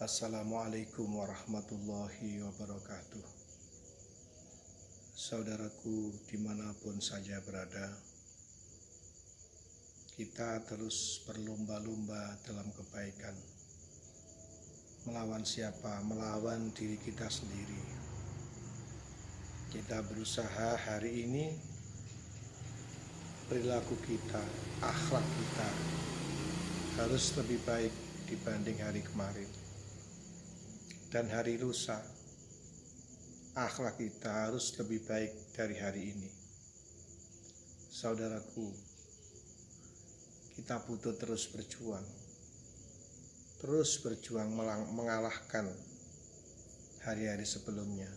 Assalamualaikum warahmatullahi wabarakatuh. Saudaraku dimanapun saja berada, kita terus berlomba-lomba dalam kebaikan. Melawan siapa? Melawan diri kita sendiri. Kita berusaha hari ini perilaku kita, akhlak kita harus lebih baik dibanding hari kemarin. Dan hari lusa, akhlak kita harus lebih baik dari hari ini. Saudaraku, kita butuh terus berjuang mengalahkan hari-hari sebelumnya.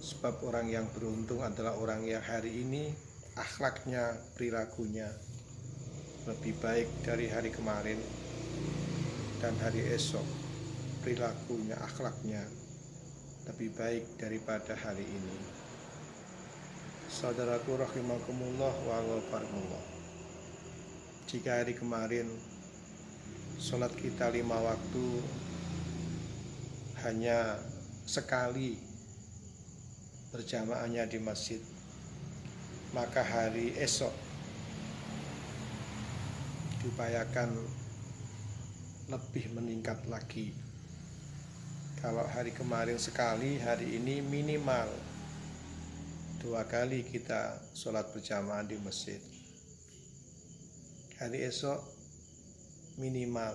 Sebab orang yang beruntung adalah orang yang hari ini akhlaknya, perilakunya lebih baik dari hari kemarin, dan hari esok perilakunya, akhlaknya lebih baik daripada hari ini. Saudaraku rahimakumullah wa ghafarkumullah. Jika hari kemarin sholat kita 5 waktu hanya sekali berjamaahnya di masjid, maka hari esok diupayakan lebih meningkat lagi. Kalau hari kemarin sekali, hari ini minimal 2 kali kita sholat berjamaah di masjid. Hari esok minimal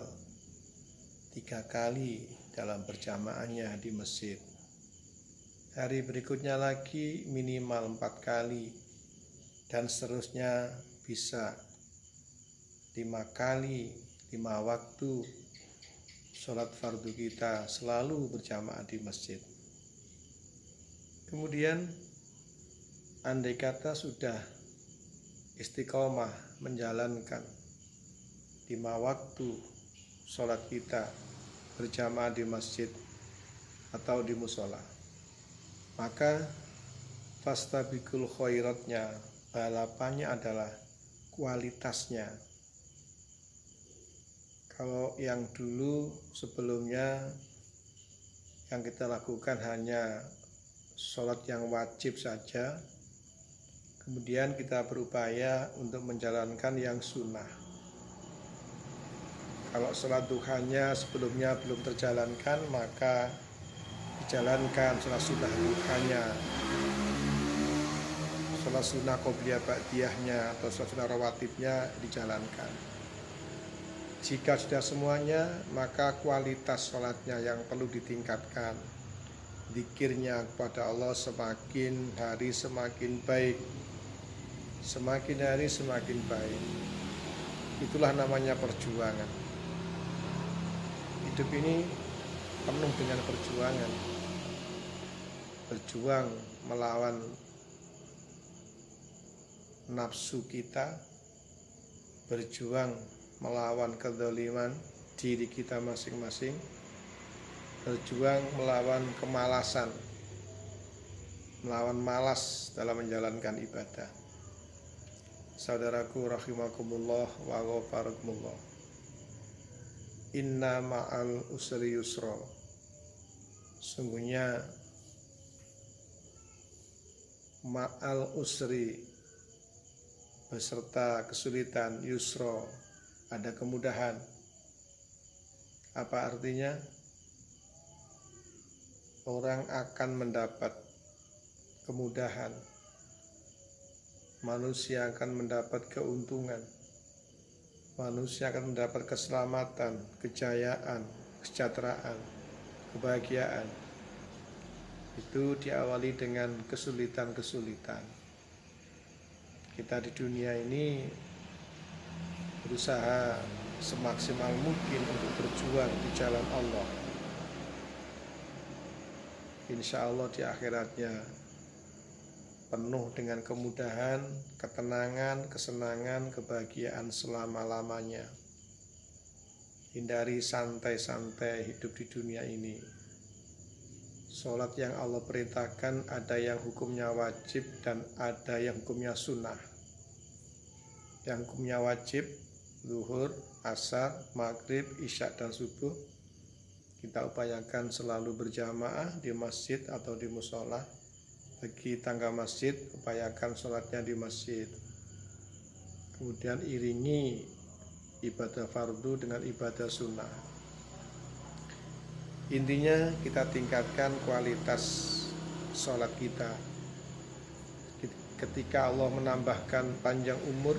3 kali dalam berjamaahnya di masjid. Hari berikutnya lagi minimal 4 kali, dan seterusnya bisa 5 kali, 5 waktu sholat fardu kita selalu berjamaah di masjid. Kemudian andai kata sudah istiqomah menjalankan 5 waktu sholat kita berjamaah di masjid atau di musola, maka fastabiqul khairatnya, balapannya adalah kualitasnya. Kalau yang dulu sebelumnya yang kita lakukan hanya sholat yang wajib saja, kemudian kita berupaya untuk menjalankan yang sunnah. Kalau sholat duhanya sebelumnya belum terjalankan, maka dijalankan sholat sunnah duhanya, sholat sunnah qobliyah ba'diyahnya atau sholat sunnah rawatibnya dijalankan. Jika sudah semuanya, maka kualitas sholatnya yang perlu ditingkatkan. Zikirnya kepada Allah semakin hari semakin baik, semakin hari semakin baik. Itulah namanya perjuangan. Hidup ini penuh dengan perjuangan. Berjuang melawan nafsu kita, berjuang melawan kezaliman diri kita masing-masing, berjuang melawan kemalasan, melawan malas dalam menjalankan ibadah. Saudaraku rahimakumullah wa ghafarakumullah. Inna ma'al usri yusra. Sungguhnya ma'al usri beserta kesulitan, yusra ada kemudahan. Apa artinya? Orang akan mendapat kemudahan, manusia akan mendapat keuntungan, manusia akan mendapat keselamatan, kejayaan, kesejahteraan, kebahagiaan. Itu diawali dengan kesulitan-kesulitan. Kita di dunia ini berusaha semaksimal mungkin untuk berjuang di jalan Allah. Insya Allah di akhiratnya penuh dengan kemudahan, ketenangan, kesenangan, kebahagiaan selama-lamanya. Hindari santai-santai hidup di dunia ini. Sholat yang Allah perintahkan ada yang hukumnya wajib dan ada yang hukumnya sunnah. Yang hukumnya wajib zuhur, asar, maghrib, isya dan subuh. kita upayakan selalu berjamaah di masjid atau di musola. Bagi tangga masjid, upayakan sholatnya di masjid. Kemudian iringi ibadah fardu dengan ibadah sunnah. Intinya kita tingkatkan kualitas sholat kita. Ketika Allah menambahkan panjang umur,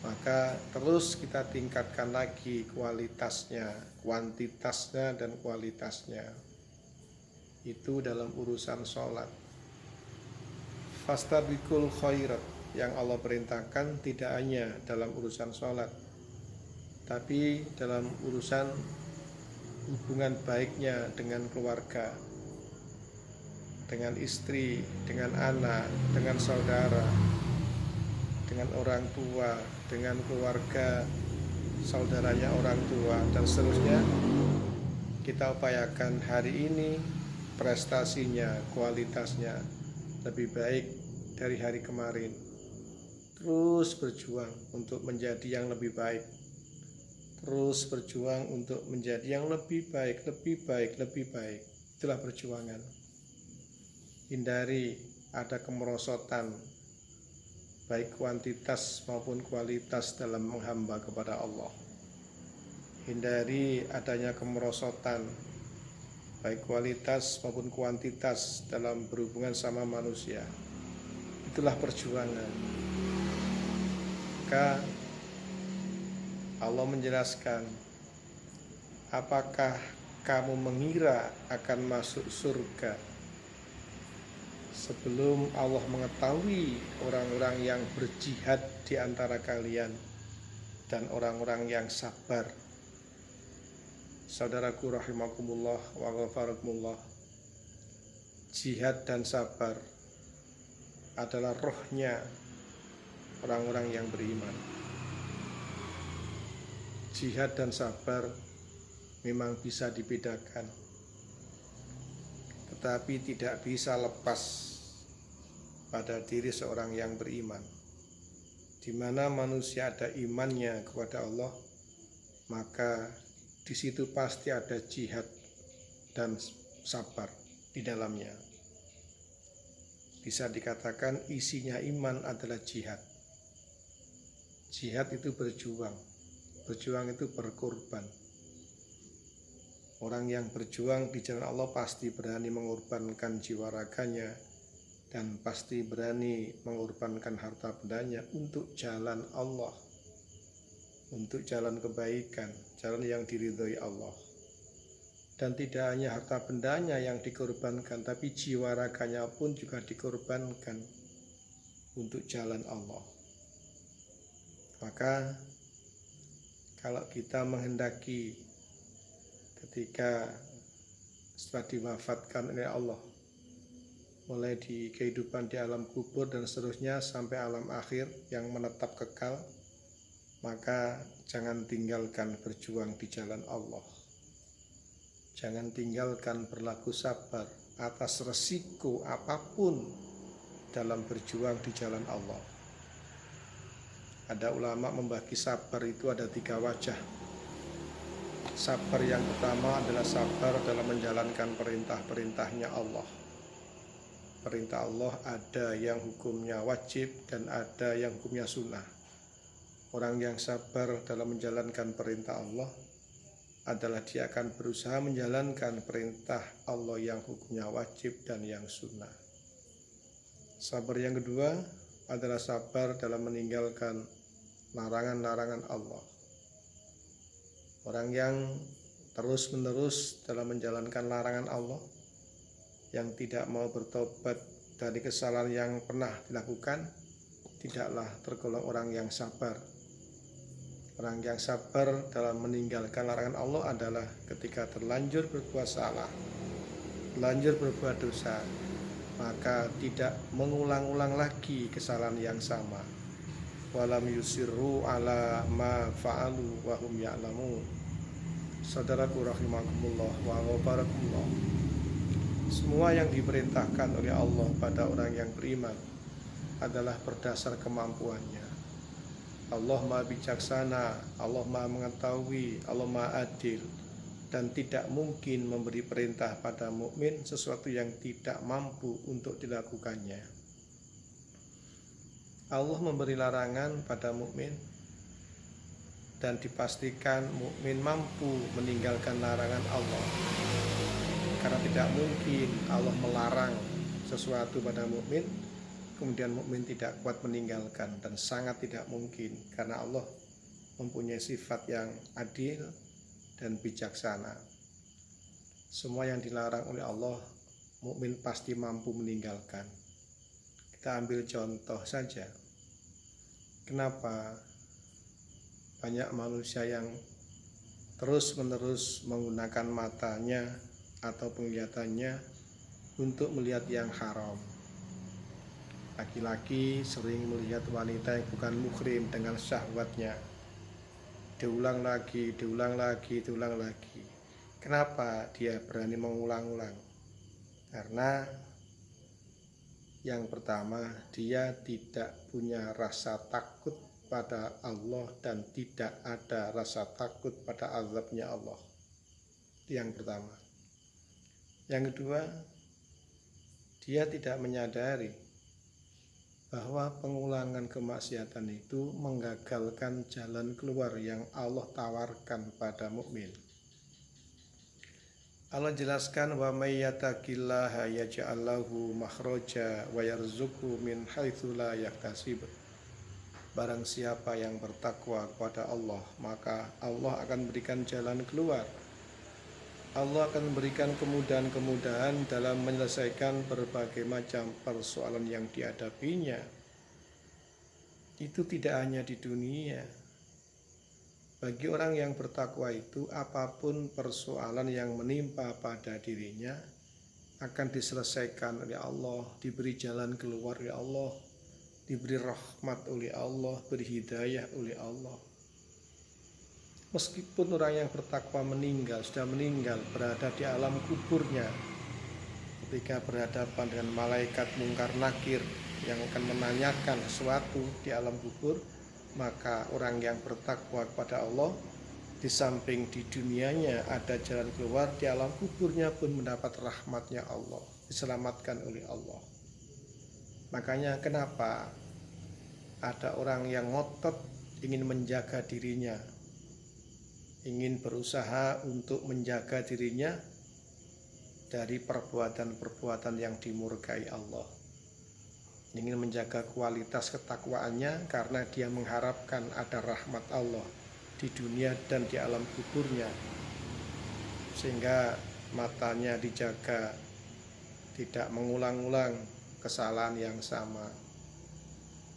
maka terus kita tingkatkan lagi kualitasnya, kuantitasnya dan kualitasnya. Itu dalam urusan sholat. Fastabiqul khairat, yang Allah perintahkan tidak hanya dalam urusan sholat, tapi dalam urusan hubungan baiknya dengan keluarga, dengan istri, dengan anak, dengan saudara, dengan orang tua, dengan keluarga, saudaranya orang tua, dan seterusnya. Kita upayakan hari ini prestasinya, kualitasnya lebih baik dari hari kemarin. Terus berjuang untuk menjadi yang lebih baik. Terus berjuang untuk menjadi yang lebih baik, lebih baik, lebih baik. Itulah perjuangan. Hindari ada kemerosotan, baik kuantitas maupun kualitas dalam menghamba kepada Allah. Hindari adanya kemerosotan, baik kualitas maupun kuantitas dalam berhubungan sama manusia. Itulah perjuangan. Maka Allah menjelaskan, apakah kamu mengira akan masuk surga sebelum Allah mengetahui orang-orang yang berjihad di antara kalian dan orang-orang yang sabar? Saudaraku rahimakumullah wa ghafarakumullah, jihad dan sabar adalah rohnya orang-orang yang beriman. Jihad dan sabar memang bisa dibedakan, tetapi tidak bisa lepas pada diri seorang yang beriman. Di mana manusia ada imannya kepada Allah, maka di situ pasti ada jihad dan sabar di dalamnya. Bisa dikatakan isinya iman adalah jihad. Jihad itu berjuang. Berjuang itu berkorban. Orang yang berjuang di jalan Allah pasti berani mengorbankan jiwa raganya dan pasti berani mengorbankan harta bendanya untuk jalan Allah, untuk jalan kebaikan, jalan yang diridhoi Allah. Dan tidak hanya harta bendanya yang dikorbankan, tapi jiwa raganya pun juga dikorbankan untuk jalan Allah. Maka kalau kita menghendaki ketika setelah diwafatkan oleh Allah, mulai di kehidupan di alam kubur dan seterusnya sampai alam akhir yang menetap kekal, maka jangan tinggalkan berjuang di jalan Allah. Jangan tinggalkan berlaku sabar atas resiko apapun dalam berjuang di jalan Allah. Ada ulama membagi sabar itu ada 3 wajah. Sabar yang pertama adalah sabar dalam menjalankan perintah-perintahnya Allah. Perintah Allah ada yang hukumnya wajib dan ada yang hukumnya sunnah. Orang yang sabar dalam menjalankan perintah Allah adalah dia akan berusaha menjalankan perintah Allah yang hukumnya wajib dan yang sunnah. Sabar yang kedua adalah sabar dalam meninggalkan larangan-larangan Allah. Orang yang terus-menerus dalam menjalankan larangan Allah, yang tidak mau bertobat dari kesalahan yang pernah dilakukan, tidaklah tergolong orang yang sabar. Orang yang sabar dalam meninggalkan larangan Allah adalah ketika terlanjur berbuat salah, terlanjur berbuat dosa, maka tidak mengulang-ulang lagi kesalahan yang sama. Walam yusirru ala ma fa'alu wa hum ya'lamun. Saudaraku rahimakumullah wa ghafarakumullah, semua yang diperintahkan oleh Allah pada orang yang beriman adalah berdasar kemampuannya. Allah Maha bijaksana, Allah Maha mengetahui, Allah Maha adil. dan tidak mungkin memberi perintah pada mukmin sesuatu yang tidak mampu untuk dilakukannya. Allah memberi larangan pada mukmin dan dipastikan mukmin mampu meninggalkan larangan Allah. Karena tidak mungkin Allah melarang sesuatu pada mukmin kemudian mukmin tidak kuat meninggalkan, dan sangat tidak mungkin karena Allah mempunyai sifat yang adil dan bijaksana. Semua yang dilarang oleh Allah, mukmin pasti mampu meninggalkan. Kita ambil contoh saja. Kenapa banyak manusia yang terus-menerus menggunakan matanya atau penglihatannya untuk melihat yang haram? Laki-laki sering melihat wanita yang bukan muhrim dengan syahwatnya. Diulang lagi. Kenapa dia berani mengulang-ulang? Karena yang pertama, dia tidak punya rasa takut pada Allah dan tidak ada rasa takut pada azabnya Allah. Yang pertama. Yang kedua, dia tidak menyadari bahwa pengulangan kemaksiatan itu menggagalkan jalan keluar yang Allah tawarkan pada mukmin. Allah jelaskan, wa may yattaqillaha yaj'al lahu makhraja wa yarzuqhu min haitsu la yahtasib. Barang siapa yang bertakwa kepada Allah, maka Allah akan berikan jalan keluar. Allah akan memberikan kemudahan-kemudahan dalam menyelesaikan berbagai macam persoalan yang dihadapinya. Itu tidak hanya di dunia. Bagi orang yang bertakwa itu, apapun persoalan yang menimpa pada dirinya akan diselesaikan oleh Allah, diberi jalan keluar oleh Allah, diberi rahmat oleh Allah, beri hidayah oleh Allah. Meskipun orang yang bertakwa sudah meninggal, berada di alam kuburnya, ketika berhadapan dengan malaikat mungkar nakir yang akan menanyakan sesuatu di alam kubur, maka orang yang bertakwa kepada Allah, di samping di dunianya ada jalan keluar, di alam kuburnya pun mendapat rahmatnya Allah, diselamatkan oleh Allah. Makanya kenapa ada orang yang ngotot ingin menjaga dirinya, ingin berusaha untuk menjaga dirinya dari perbuatan-perbuatan yang dimurkai Allah. Ingin menjaga kualitas ketakwaannya karena dia mengharapkan ada rahmat Allah di dunia dan di alam kuburnya. Sehingga matanya dijaga, tidak mengulang-ulang kesalahan yang sama.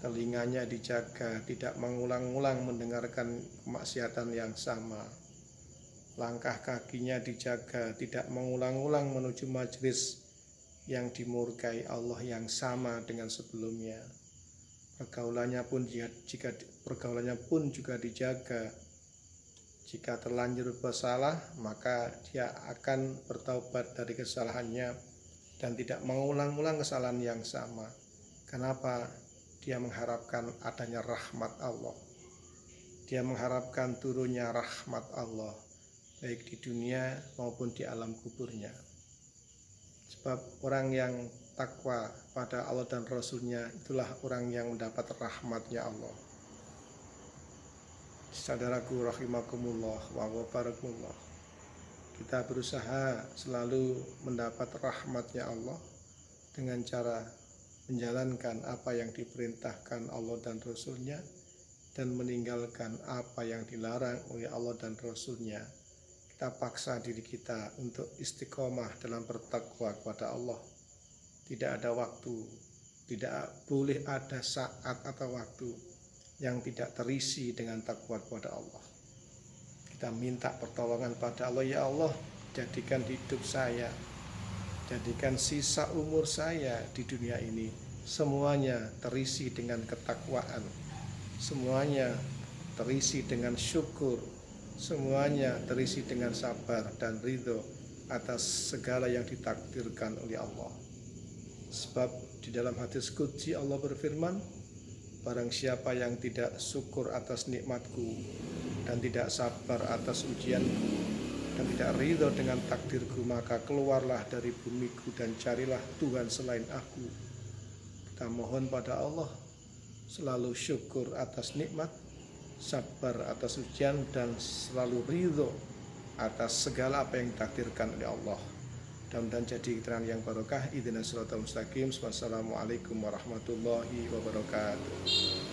Telinganya dijaga, tidak mengulang-ulang mendengarkan kemaksiatan yang sama. Langkah kakinya dijaga, tidak mengulang-ulang menuju majelis yang dimurkai Allah yang sama dengan sebelumnya. Pergaulannya pun juga dijaga. Jika terlanjur bersalah, maka dia akan bertaubat dari kesalahannya dan tidak mengulang-ulang kesalahan yang sama. Kenapa? Dia mengharapkan adanya rahmat Allah. Dia mengharapkan turunnya rahmat Allah, baik di dunia maupun di alam kuburnya. Sebab orang yang takwa pada Allah dan Rasulnya, itulah orang yang mendapat rahmatnya Allah. Saudaraku rahimakumullah wa barakumullah, kita berusaha selalu mendapat rahmatnya Allah dengan cara menjalankan apa yang diperintahkan Allah dan Rasulnya dan meninggalkan apa yang dilarang oleh Allah dan Rasulnya. Kita paksa diri kita untuk istiqomah dalam bertakwa kepada Allah. Tidak ada waktu, tidak boleh ada saat atau waktu yang tidak terisi dengan takwa kepada Allah. Kita minta pertolongan pada Allah, ya Allah, jadikan hidup saya, jadikan sisa umur saya di dunia ini semuanya terisi dengan ketakwaan, semuanya terisi dengan syukur, semuanya terisi dengan sabar dan ridho atas segala yang ditakdirkan oleh Allah. Sebab di dalam hadis qudsi Allah berfirman, barang siapa yang tidak syukur atas nikmatku dan tidak sabar atas ujianku dan tidak ridho dengan takdirku, maka keluarlah dari bumiku dan carilah Tuhan selain aku. Kita mohon pada Allah selalu syukur atas nikmat, sabar atas ujian, dan selalu ridho atas segala apa yang ditakdirkan oleh Allah. Dan jadi keterangan yang barokah. Ihdinas siratal mustaqim. Wassalamualaikum warahmatullahi wabarakatuh.